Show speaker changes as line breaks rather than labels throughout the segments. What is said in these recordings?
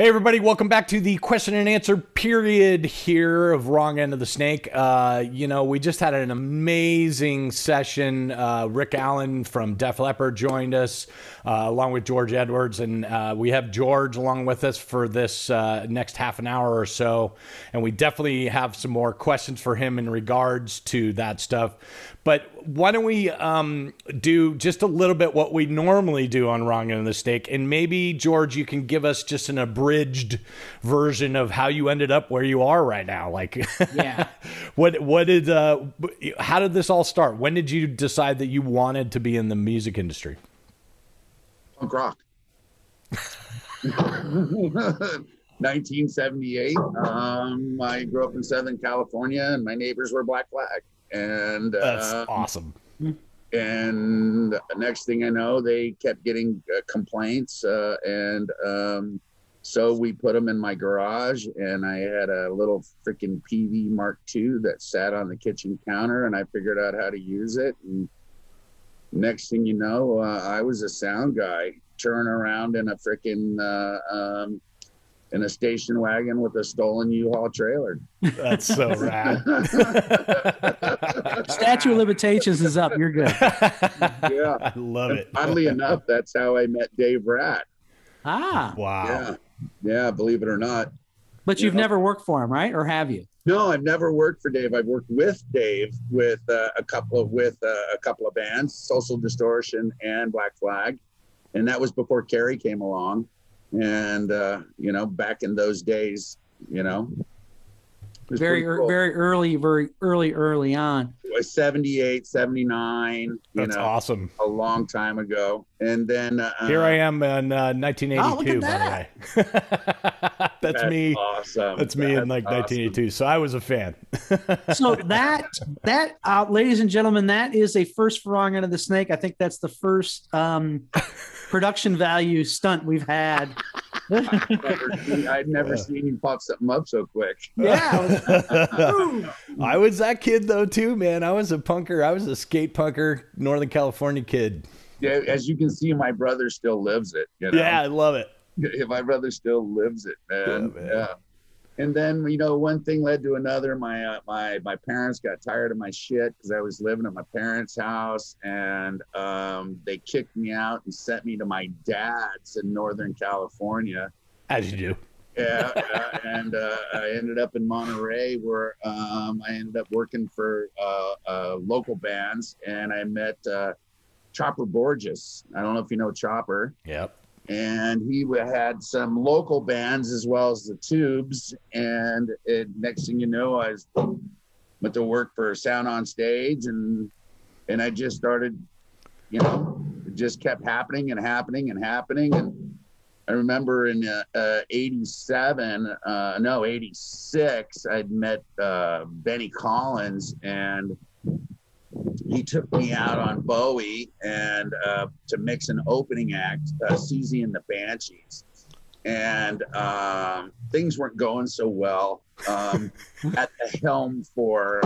Hey everybody, welcome back to the question and answer period here of Wrong End of the Snake. We just had an amazing session. Rick Allen from Def Leppard joined us, along with George Edwards, and we have George along with us for this next half an hour or so, and we definitely have some more questions for him in regards to that stuff. But why don't we do just a little bit what we normally do on Wrong End of the Snake, and maybe, George, you can give us just an abridged version of how you ended up where you are right now. Like,
yeah,
how did this all start? When did you decide that you wanted to be in the music industry?
Punk rock. 1978. I grew up in Southern California, and my neighbors were Black Flag. And
that's awesome.
And next thing I know, they kept getting complaints, and so we put them in my garage, and I had a little freaking PV Mark II that sat on the kitchen counter, and I figured out how to use it. And next thing you know, I was a sound guy, turning around in a freaking in a station wagon with a stolen U-Haul trailer.
That's so rad.
Statute of limitations is up. You're good.
Yeah,
I love it.
Oddly enough, that's how I met Dave Ratt.
Ah,
wow.
Yeah, believe it or not.
But you've never worked for him, right? Or have you?
No, I've never worked for Dave. I've worked with Dave with a couple of bands, Social Distortion and Black Flag, and that was before Carrie came along. And back in those days,
very
cool.
very early on.
78, 79.
That's awesome.
A long time ago. And then
here I am in 1982. By the way, that's me.
Awesome.
That's me in 1982. So I was a fan.
So that ladies and gentlemen, that is a first for Wrong End of the Snake. I think that's the first production value stunt we've had.
I'd never seen you pop something up so quick.
Yeah.
I was that kid though too, man. I was a punker. I was a skate punker, Northern California kid.
Yeah, as you can see, my brother still lives it.
Yeah, I love it.
My brother still lives it, man. Yeah. And then, one thing led to another. My parents got tired of my shit because I was living at my parents' house, and they kicked me out and sent me to my dad's in Northern California.
As you do.
Yeah, and I ended up in Monterey, where I ended up working for local bands, and I met Chopper Borges. I don't know if you know Chopper.
Yep. And
he had some local bands as well as the Tubes. And next thing you know, I went to work for Sound on Stage, and I just started, it just kept happening and happening and happening. And I remember in 86, I'd met Benny Collins, and he took me out on Bowie and to mix an opening act, Susie and the Banshees. And things weren't going so well. At the helm for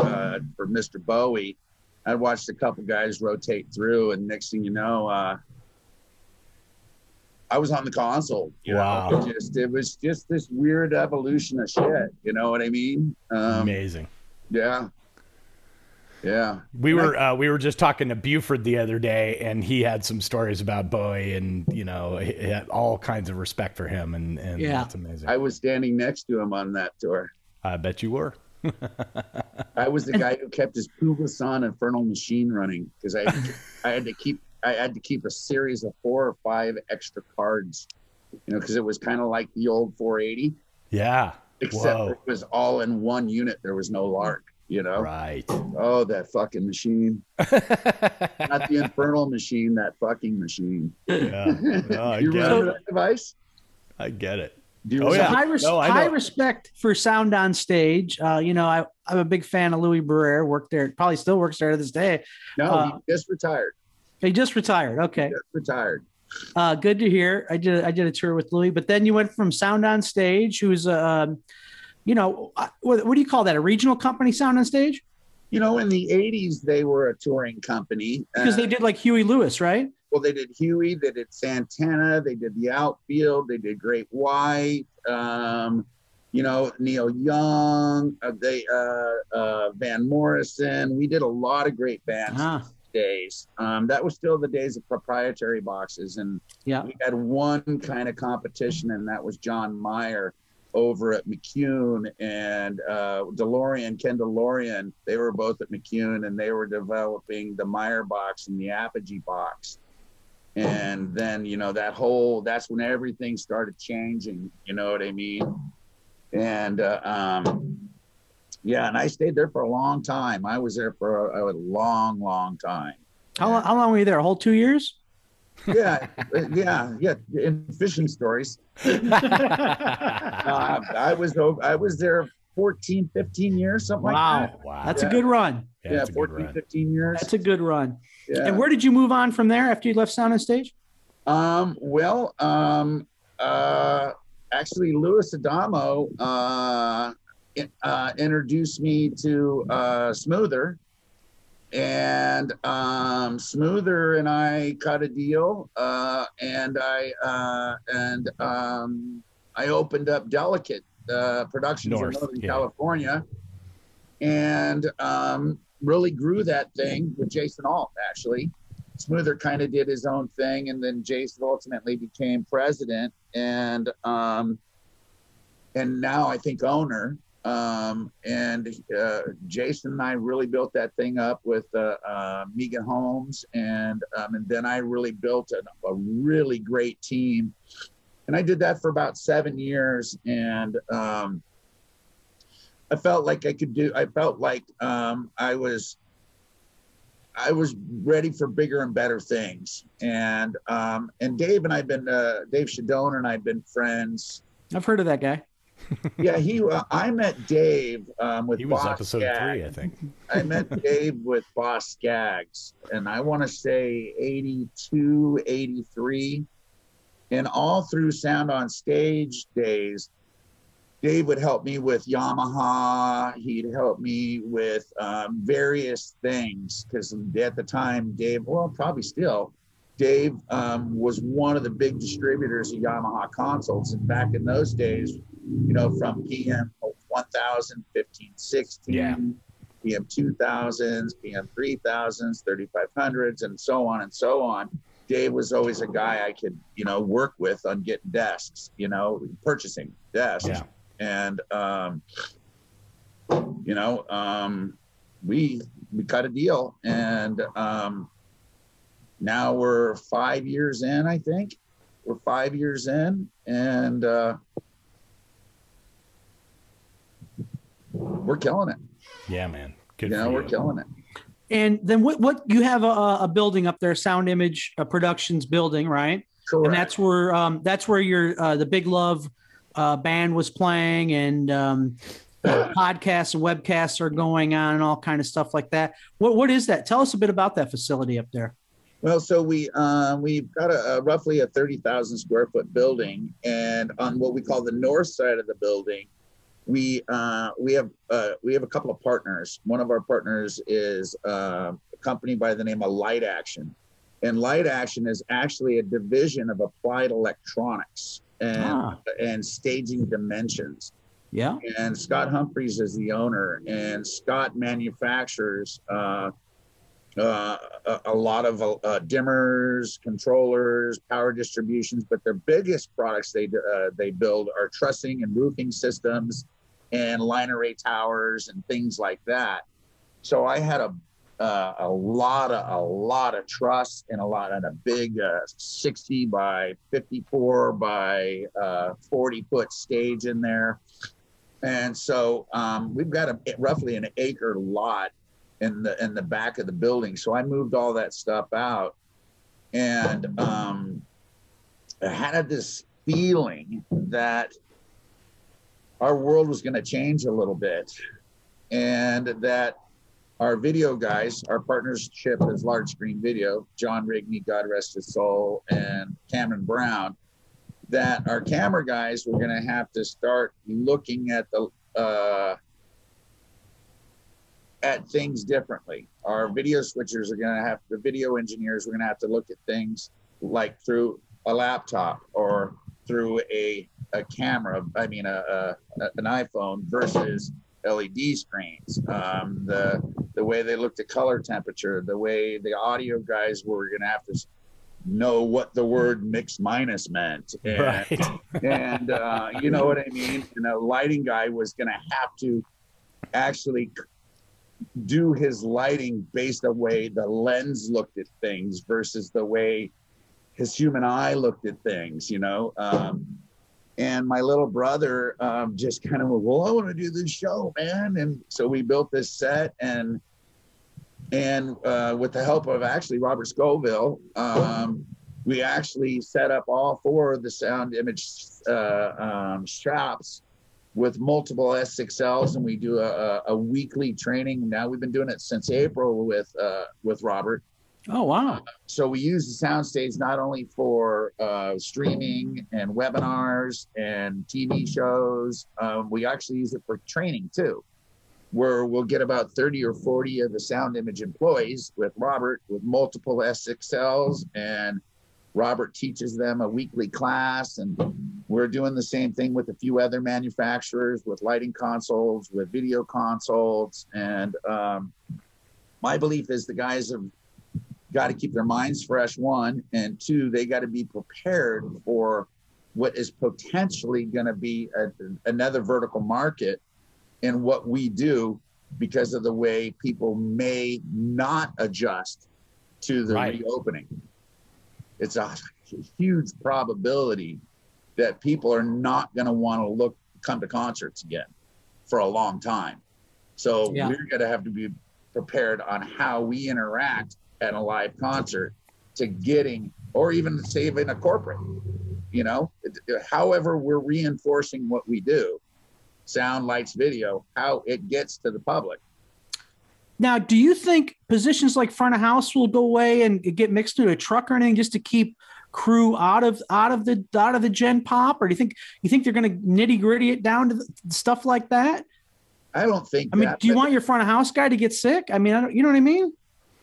Mr. Bowie, I watched a couple guys rotate through, and next thing you know, I was on the console.
Wow.
It was just this weird evolution of shit. You know what I mean?
Amazing.
Yeah. Yeah,
we were just talking to Buford the other day, and he had some stories about Bowie, and he had all kinds of respect for him, and
yeah,
that's amazing.
I was standing next to him on that tour.
I bet you were.
I was the guy who kept his Pugason Infernal Machine running because I had to keep a series of 4 or 5 extra cards, because it was kind of like the old 480.
Yeah.
Except it was all in one unit. There was no lark.
Right.
Oh, that fucking machine. Not the infernal machine, that fucking machine.
Yeah. No,
you remember that device?
I get it.
High respect for Sound on Stage. I'm a big fan of Louis Barrere, worked there, probably still works there to this day.
No, he just retired.
He just retired. Okay.
Just retired.
Good to hear. I did a tour with Louis, but then you went from Sound on Stage, who's what do you call that? A regional company, Sound on Stage?
In the 80s, they were a touring company.
Because they did like Huey Lewis, right?
Well, they did Huey, they did Santana, they did the Outfield, they did Great White, you know, Neil Young, Van Morrison. We did a lot of great bands these days. That was still the days of proprietary boxes, and we had one kind of competition, and that was John Mayer over at McCune, and Ken DeLorean. They were both at McCune, and they were developing the Meyer box and the Apogee box. And then, you know, that's when everything started changing, you know what I mean? And and I stayed there for a long time. I was there for a long, long time.
How long were you there? A whole 2 years?
Yeah. In fishing stories. I was there 14, 15 years, something like that.
Wow. That's a good run.
Yeah, 14, 15 years.
That's a good run.
Yeah.
And where did you move on from there after you left Sound and Stage?
Actually, Louis Adamo introduced me to Smoother, and Smoother and I cut a deal, and I opened up Delicate Productions in Northern California, and really grew that thing with Jason Alt. Actually, Smoother kind of did his own thing, and then Jason ultimately became president, and now I think owner. Jason and I really built that thing up with Megan Holmes, and then I really built a really great team, and I did that for about 7 years, and I felt like I was ready for bigger and better things, and Dave and I've been Dave Shadona and I've been friends.
I've heard of that guy.
Yeah, I met Dave with
he was
Boss
episode
Skaggs.
3, I think.
I met Dave with Boss Skaggs, and I want to say 82, 83, and all through Sound on Stage days, Dave would help me with Yamaha. He'd help me with various things, because at the time, Dave, well, probably still, Dave was one of the big distributors of Yamaha consoles. And back in those days, you know, from PM 1000, 1516, PM 2000s, PM 3000s, 3500s, and so on and so on. Dave was always a guy I could, you know, work with on getting desks, you know, purchasing desks. Yeah. And, you know, we cut a deal, and now we're 5 years in, I think. We're 5 years in, and we're killing it.
Yeah, man. Good.
You know, we're killing it.
And then what you have a building up there, Sound Image Productions building, right?
Correct.
And that's where your the Big Love band was playing, and podcasts and webcasts are going on and all kind of stuff like that. What is that? Tell us a bit about that facility up there.
Well, so we've got a roughly a 30,000 square foot building, and on what we call the north side of the building, we have a couple of partners. One of our partners is a company by the name of Light Action, and Light Action is actually a division of Applied Electronics and Staging Dimensions.
Yeah.
And Scott Humphreys is the owner, and Scott manufactures a lot of dimmers, controllers, power distributions, but their biggest products they build are trussing and roofing systems and line array towers and things like that. So I had a lot of truss and a big 60 by 54 by 40 foot stage in there. And so we've got roughly an acre lot in the back of the building. So I moved all that stuff out, and I had this feeling that our world was going to change a little bit, and that our video guys, our partnership is Large Screen Video, John Rigney, God rest his soul, and Cameron Brown, that our camera guys were going to have to start looking at at things differently. Our video switchers are going to have, the video engineers, we're going to have to look at things like through a laptop or through a camera, I mean, an iPhone versus LED screens. The way they looked at color temperature, the way the audio guys were going to have to know what the word mix minus meant. And,
Right.
and you know what I mean? And a lighting guy was going to have to actually do his lighting based on the way the lens looked at things versus the way his human eye looked at things, you know? And my little brother just kind of, well, I want to do this show, man. And so we built this set, and with the help of actually Robert Scoville, we actually set up all 4 of the sound image straps with multiple S6Ls, and we do a weekly training. Now we've been doing it since April with Robert.
Oh, wow.
So we use the soundstage not only for streaming and webinars and TV shows, we actually use it for training too, where we'll get about 30 or 40 of the sound image employees with Robert with multiple S6Ls, and Robert teaches them a weekly class. And we're doing the same thing with a few other manufacturers with lighting consoles, with video consoles. And my belief is the guys have got to keep their minds fresh, 1, and 2, they got to be prepared for what is potentially going to be another vertical market in what we do, because of the way people may not adjust to the reopening. It's a huge probability that people are not going to want to come to concerts again for a long time. So we're going to have to be prepared on how we interact at a live concert to getting, or even saving a corporate, you know, however we're reinforcing what we do, sound, lights, video, how it gets to the public.
Now, do you think positions like front of house will go away and get mixed into a truck or anything just to keep crew out of the gen pop, or do you think they're going to nitty gritty it down to stuff like that?
I don't think.
I mean, do you want your front of house guy to get sick? I mean, you know what I mean?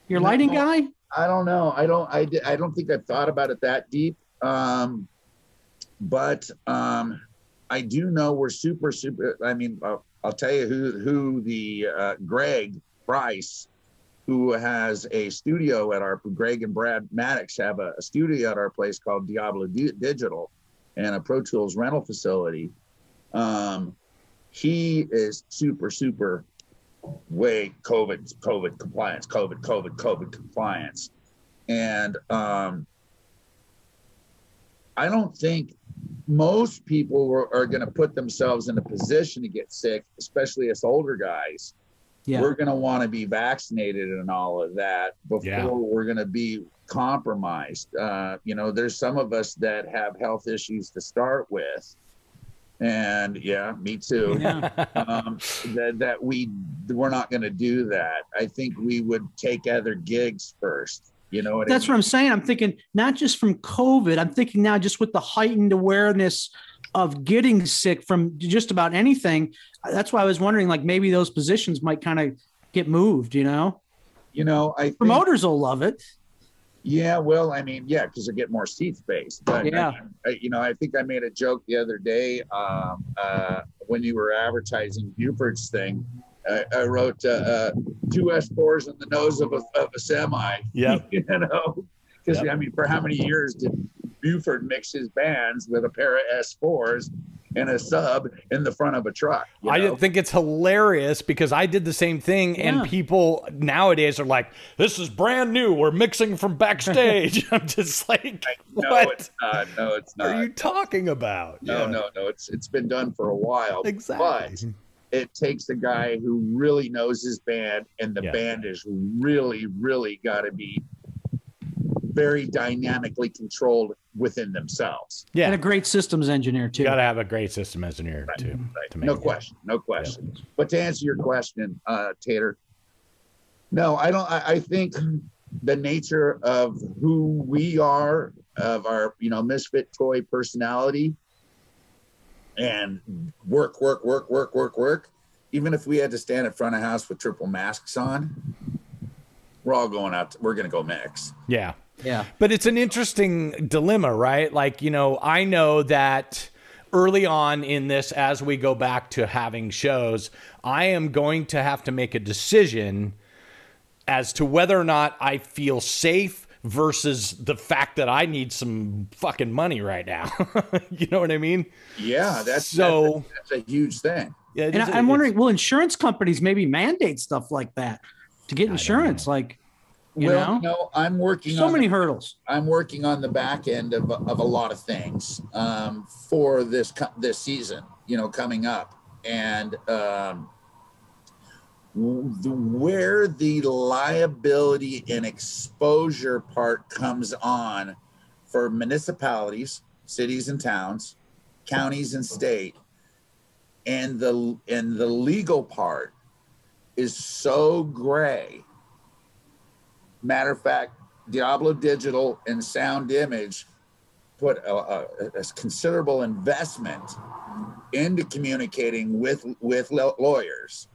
Your lighting guy? I
don't know. I don't think I've thought about it that deep. But I do know we're super. I mean, I'll tell you who the Greg Price, who has a studio at Greg and Brad Maddox have a studio at our place called Diablo Digital, and a Pro Tools rental facility. He is super way COVID compliance. And I don't think most people are going to put themselves in a position to get sick, especially us older guys. Yeah. We're going to want to be vaccinated and all of that before we're going to be compromised. You know, there's some of us that have health issues to start with. And me too. Yeah. That we're not going to do that. I think we would take other gigs first. You know what I mean?
What I'm saying. I'm thinking not just from COVID. I'm thinking now just with the heightened awareness of getting sick from just about anything. That's why I was wondering, like, maybe those positions might kind of get moved. You know,
I think
promoters will love it.
Yeah, well, I mean, because they get more seat space. But I think I made a joke the other day when you were advertising Buford's thing. I wrote 2 S4s in the nose of a semi. Yeah, because I mean, for how many years did Buford mix his bands with a pair of S4s and a sub in the front of a truck?
I think it's hilarious because I did the same thing, and people nowadays are like, "This is brand new. We're mixing from backstage." I'm just like, "What?
No, it's not.
What are you talking about?"
No. It's been done for a while.
Exactly.
But it takes a guy who really knows his band, and the band is really, really got to be very dynamically controlled within themselves.
Yeah, and a great systems engineer too.
You got to have a great system engineer too.
Right. No question. Yeah. But to answer your question, Tater, no, I don't. I think the nature of who we are, of our misfit toy personality, and work, even if we had to stand in front of house with triple masks on, we're all going out. We're going to go mix.
Yeah.
Yeah.
But it's an interesting dilemma, right? Like, I know that early on in this, as we go back to having shows, I am going to have to make a decision as to whether or not I feel safe versus the fact that I need some fucking money right now. You know what I mean?
Yeah, that's a huge thing.
Yeah,
And I'm wondering, will insurance companies maybe mandate stuff like that to get insurance? Like, you know,
I'm working
so
on
many hurdles.
I'm working on the back end of a lot of things for this season, coming up, and where the liability and exposure part comes on for municipalities, cities and towns, counties and state, and the legal part is so gray. Matter of fact, Diablo Digital and Sound Image put a considerable investment into communicating with lawyers.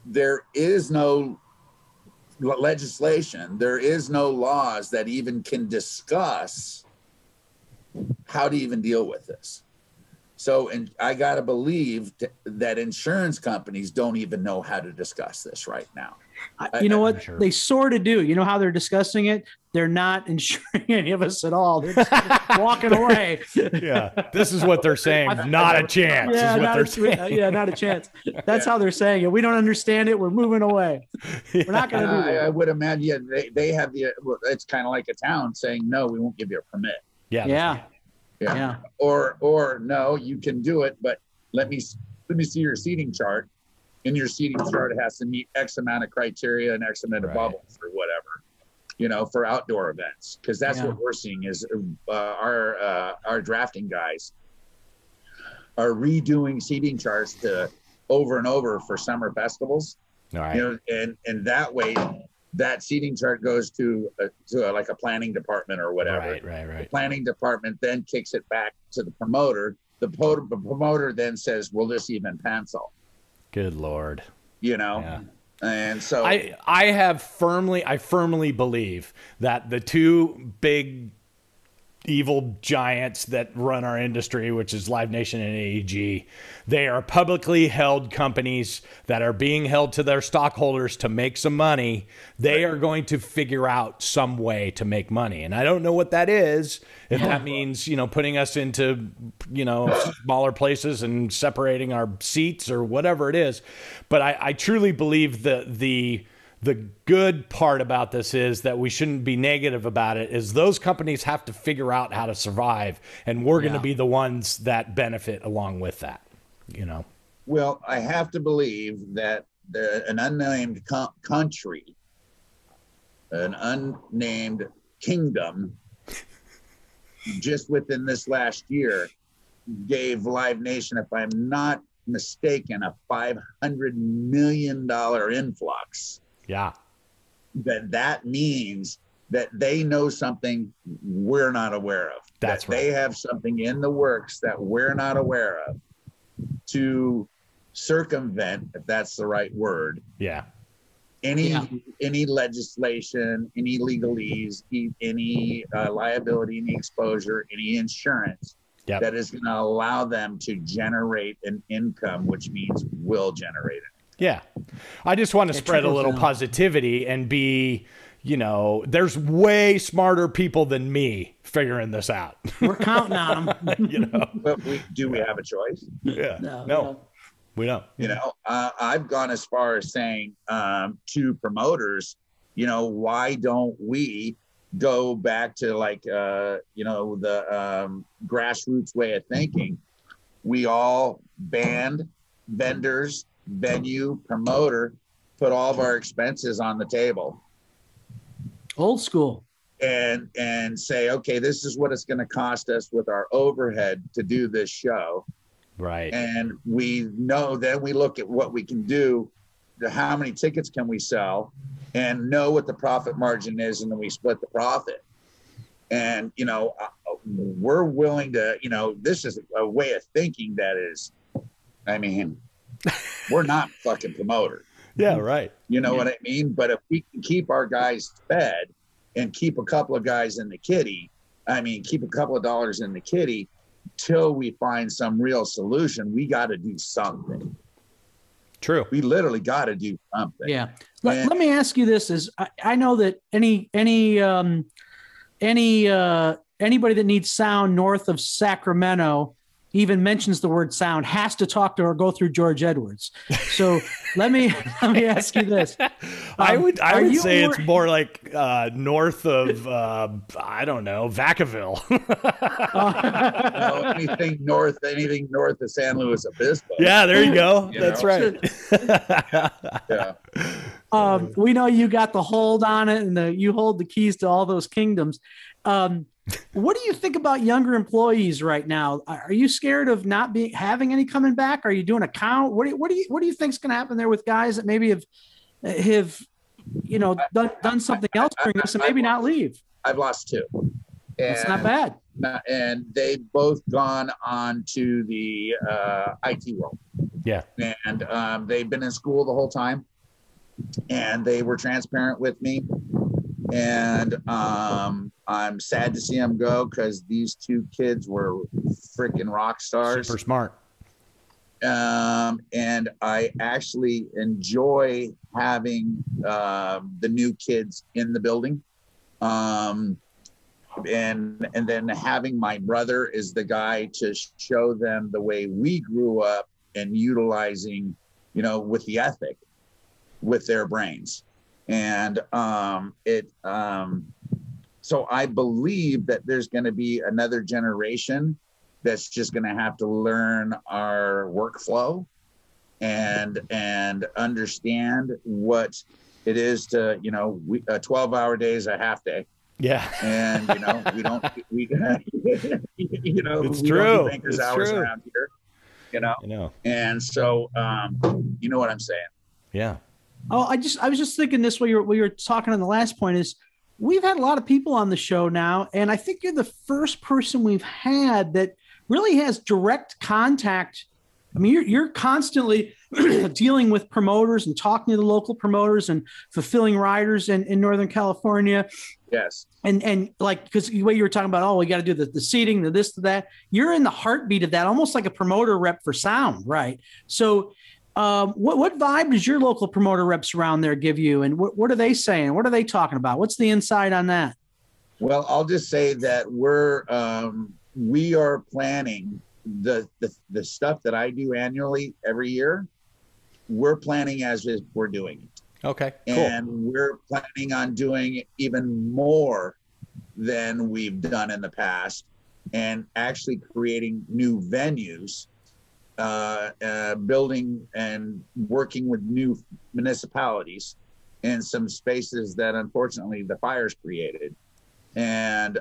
There is no legislation, there is no laws that even can discuss how to even deal with this. So, and I got to believe that insurance companies don't even know how to discuss this right now.
You know what? Sure. They sort of do. You know how they're discussing it? They're not insuring any of us at all. They're just walking away.
Yeah. This is what they're saying. Not a chance.
Yeah,
is what they're saying.
Yeah, not a chance. That's how they're saying it. We don't understand it. We're moving away. We're not going to do that.
I would imagine they have it's kind of like a town saying, no, we won't give you a permit.
Yeah.
Yeah.
Yeah. Or no, you can do it, but let me see your seating chart. And your seating chart has to meet X amount of criteria and X amount of bubbles or whatever, for outdoor events. Because that's what we're seeing is our drafting guys are redoing seating charts to over and over for summer festivals.
All right.
And that way, that seating chart goes to like a planning department or whatever.
Right.
The planning department then kicks it back to the promoter. The promoter then says, "Will this even pencil?"
Good Lord.
Yeah. And so
I firmly believe that the two big evil giants that run our industry, which is Live Nation and AEG, they are publicly held companies that are being held to their stockholders to make some money. They are going to figure out some way to make money. And I don't know what that is. If that means, putting us into, smaller places and separating our seats or whatever it is. But I truly believe that the good part about this is that we shouldn't be negative about it, is those companies have to figure out how to survive, and we're going to be the ones that benefit along with that,
Well, I have to believe that an unnamed country, an unnamed kingdom, just within this last year, gave Live Nation, if I'm not mistaken, a $500 million influx.
Yeah.
That means that they know something we're not aware of.
That's right.
They have something in the works that we're not aware of to circumvent, if that's the right word.
Yeah.
Any legislation, any legalese, any liability, any exposure, any insurance that is going to allow them to generate an income, which means will generate it.
Yeah. I just want to spread a little positivity and be, there's way smarter people than me figuring this out.
We're counting on them.
But do we have a choice?
Yeah. No. We don't.
I've gone as far as saying to promoters, why don't we go back to the grassroots way of thinking? We all band, vendors, venue, promoter, put all of our expenses on the table.
Old school.
And say, okay, this is what it's going to cost us with our overhead to do this show.
Right.
And we know, then we look at what we can do, how many tickets can we sell, and know what the profit margin is, and then we split the profit. And, we're willing to, this is a way of thinking that is, We're not fucking promoter.
Yeah, right.
You know what I mean? But if we can keep our guys fed and keep a couple of guys in the kitty, keep a couple of dollars in the kitty till we find some real solution, we got to do something.
True.
We literally got to do something.
Yeah. Let me ask you this: I know that anybody that needs sound north of Sacramento even mentions the word sound has to talk to or go through George Edwards. So let me ask you this.
I would say it's more like north of I don't know, Vacaville.
Anything north of San Luis Obispo.
Yeah, there you go. That's right.
Yeah.
We know you got the hold on it, and you hold the keys to all those kingdoms. What do you think about younger employees right now? Are you scared of not having any coming back? Are you doing a count? What do you think is going to happen there with guys that maybe have done something else during this and maybe not leave?
I've lost 2.
That's not bad.
And they've both gone on to the IT world.
Yeah.
And they've been in school the whole time, and they were transparent with me. And I'm sad to see them go because these 2 kids were freaking rock stars.
Super smart.
And I actually enjoy having the new kids in the building. And then having my brother is the guy to show them the way we grew up and utilizing, with the ethic, with their brains. And so I believe that there's going to be another generation that's just going to have to learn our workflow and understand what it is to, 12-hour days, a half day.
Yeah.
And,
it's
we
true.
don't do bankers' hours
true.
around here,
I know.
And so, you know what I'm saying?
Yeah.
Oh, I was just thinking this while you were talking on the last point is we've had a lot of people on the show now, and I think you're the first person we've had that really has direct contact. I mean, you're constantly dealing with promoters and talking to the local promoters and fulfilling riders in Northern California.
Yes.
And like, because the way you were talking about, we got to do the seating, the this, to that. You're in the heartbeat of that, almost like a promoter rep for sound, right? So what vibe does your local promoter reps around there give you? And what are they saying? What are they talking about? What's the insight on that?
Well, I'll just say that we are planning the stuff that I do annually every year. We're planning as if we're doing it.
Okay, cool.
And we're planning on doing even more than we've done in the past, and actually creating new venues, building and working with new municipalities in some spaces that unfortunately the fires created. And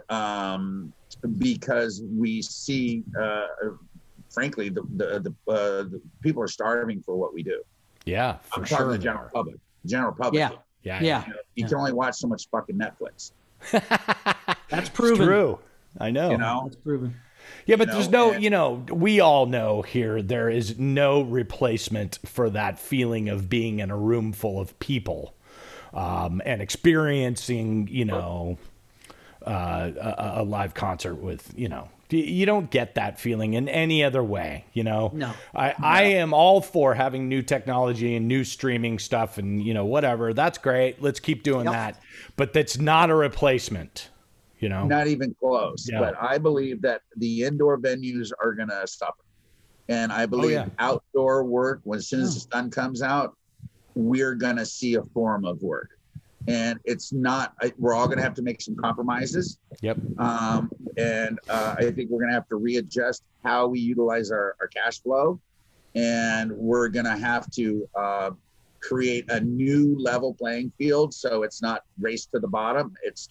because we see, frankly, the people are starving for what we do.
Yeah,
I'm talking the general public.
Yeah.
You can only watch so much fucking Netflix.
That's proven.
It's true. I know.
That's proven.
Yeah, but there's no, we all know here there is no replacement for that feeling of being in a room full of people and experiencing, a live concert with, you don't get that feeling in any other way, No. I am all for having new technology and new streaming stuff and, whatever. That's great. Let's keep doing that. But that's not a replacement,
Not even close.
Yeah.
But I believe that the indoor venues are going to suffer. And I believe outdoor work, as soon as the sun comes out, we're going to see a form of work. And it's not, we're all going to have to make some compromises.
Yep.
And I think we're going to have to readjust how we utilize our cash flow. And we're going to have to create a new level playing field. So it's not race to the bottom. It's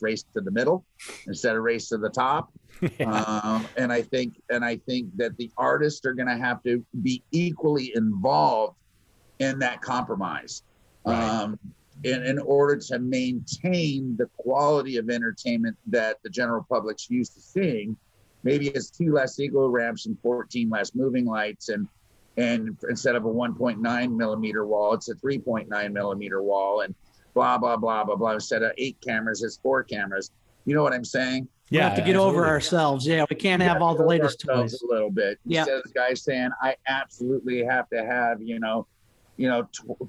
race to the middle instead of race to the top. And I think that the artists are going to have to be equally involved in that compromise. Right. In order to maintain the quality of entertainment that the general public's used to seeing. Maybe it's 2 less eagle ramps and 14 less moving lights and and instead of a 1.9 millimeter wall, it's a 3.9 millimeter wall, and blah, blah, blah, blah, blah. Instead of 8 cameras, it's 4 cameras. You know what I'm saying?
We have to get over ourselves. Yeah, we can't have all the latest toys.
A little bit. Instead of this guy saying, I absolutely have to have,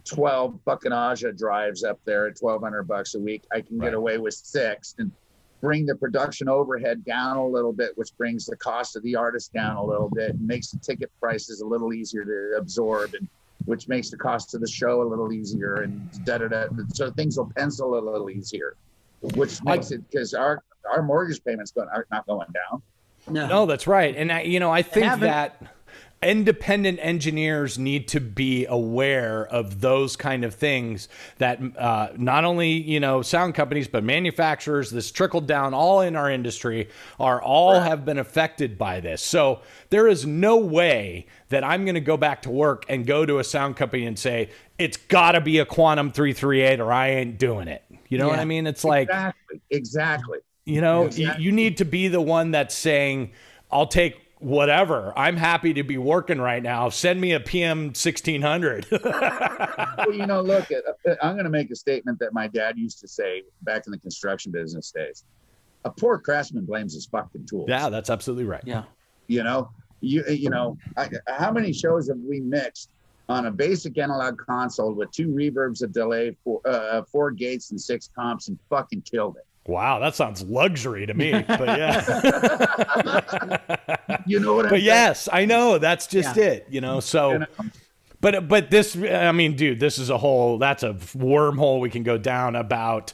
12 fucking Aja drives up there at $1,200 a week. I can get away with 6 and bring the production overhead down a little bit, which brings the cost of the artist down a little bit and makes the ticket prices a little easier to absorb, and which makes the cost of the show a little easier, and so things will pencil a little easier, which makes it, because our mortgage payments are not going down.
No, that's right. And I think that independent engineers need to be aware of those kind of things, that not only, sound companies, but manufacturers, this trickled down all in our industry, have been affected by this. So there is no way that I'm going to go back to work and go to a sound company and say, it's got to be a Quantum 338 or I ain't doing it. You know what I mean? It's like,
exactly.
You need to be the one that's saying, I'll take whatever. I'm happy to be working right now. Send me a PM 1600.
Well, look, I'm going to make a statement that my dad used to say back in the construction business days. A poor craftsman blames his fucking tools.
Yeah, that's absolutely right.
Yeah.
How many shows have we mixed on a basic analog console with 2 reverbs, a delay, 4 gates and 6 comps, and fucking killed it?
Wow, that sounds luxury to me, but yeah.
You know what I'm saying?
Yes, I know. That's just it, so. But this, I mean, dude, this is that's a wormhole we can go down about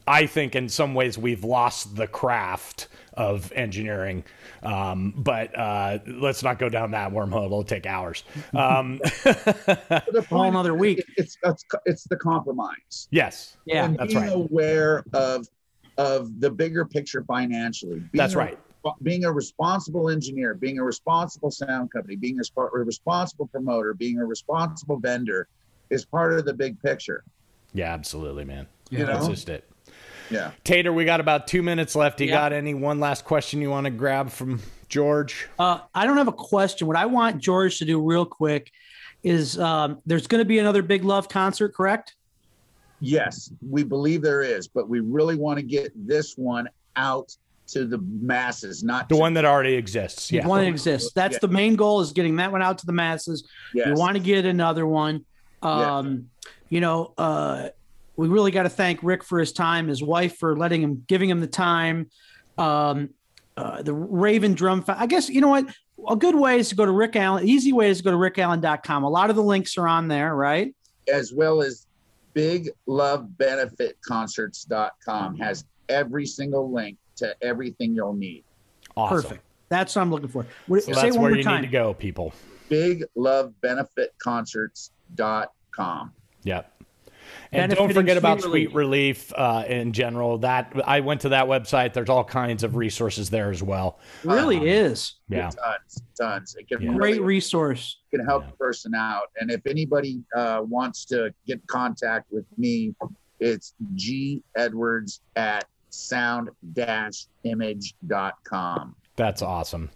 I think in some ways we've lost the craft of engineering. But let's not go down that wormhole. It'll take hours.
A whole another week.
It's the compromise.
Yes.
Yeah.
And
that's
being
right.
aware of the bigger picture financially.
That's right.
Being a responsible engineer, being a responsible sound company, being a responsible promoter, being a responsible vendor is part of the big picture.
Yeah, absolutely, man.
Yeah.
That's just it.
Yeah.
Tater, we got about 2 minutes left. You got one last question you want to grab from George?
I don't have a question. What I want George to do real quick is there's going to be another Big Love concert, correct?
Yes, we believe there is, but we really want to get this one out to the masses, not
the one that already exists.
The one that exists. That's the main goal, is getting that one out to the masses.
Yes.
We want to get another one. We really got to thank Rick for his time, his wife for giving him the time. The Raven Drum. I guess, you know what? A good way is to go to Rick Allen. Easy way is to go to rickallen.com. A lot of the links are on there, right?
As well as BigLoveBenefitConcerts.com has every single link to everything you'll need.
Awesome.
Perfect. That's what I'm looking for.
So that's where you need to go, people.
BigLoveBenefitConcerts.com.
Yep. And don't forget about Sweet Relief in general. That I went to that website. There's all kinds of resources there as well.
It really is.
Yeah.
Tons. It can
great resource.
It can help a person out. And if anybody wants to get contact with me, it's gedwards@sound-image.com.
That's awesome.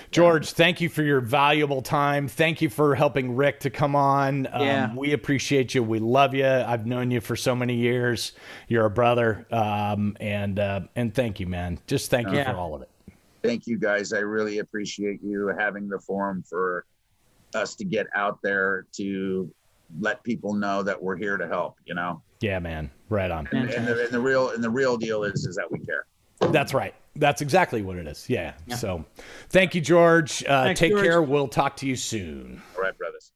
George, thank you for your valuable time. Thank you for helping Rick to come on. We appreciate you. We love you. I've known you for so many years. You're a brother. And thank you, man. Just thank you for all of it.
Thank you, guys. I really appreciate you having the forum for us to get out there to let people know that we're here to help,
Yeah, man. Right on.
And the real deal is that we care.
That's right. That's exactly what it is. Yeah. So thank you, George. Take care. We'll talk to you soon.
All right, brothers.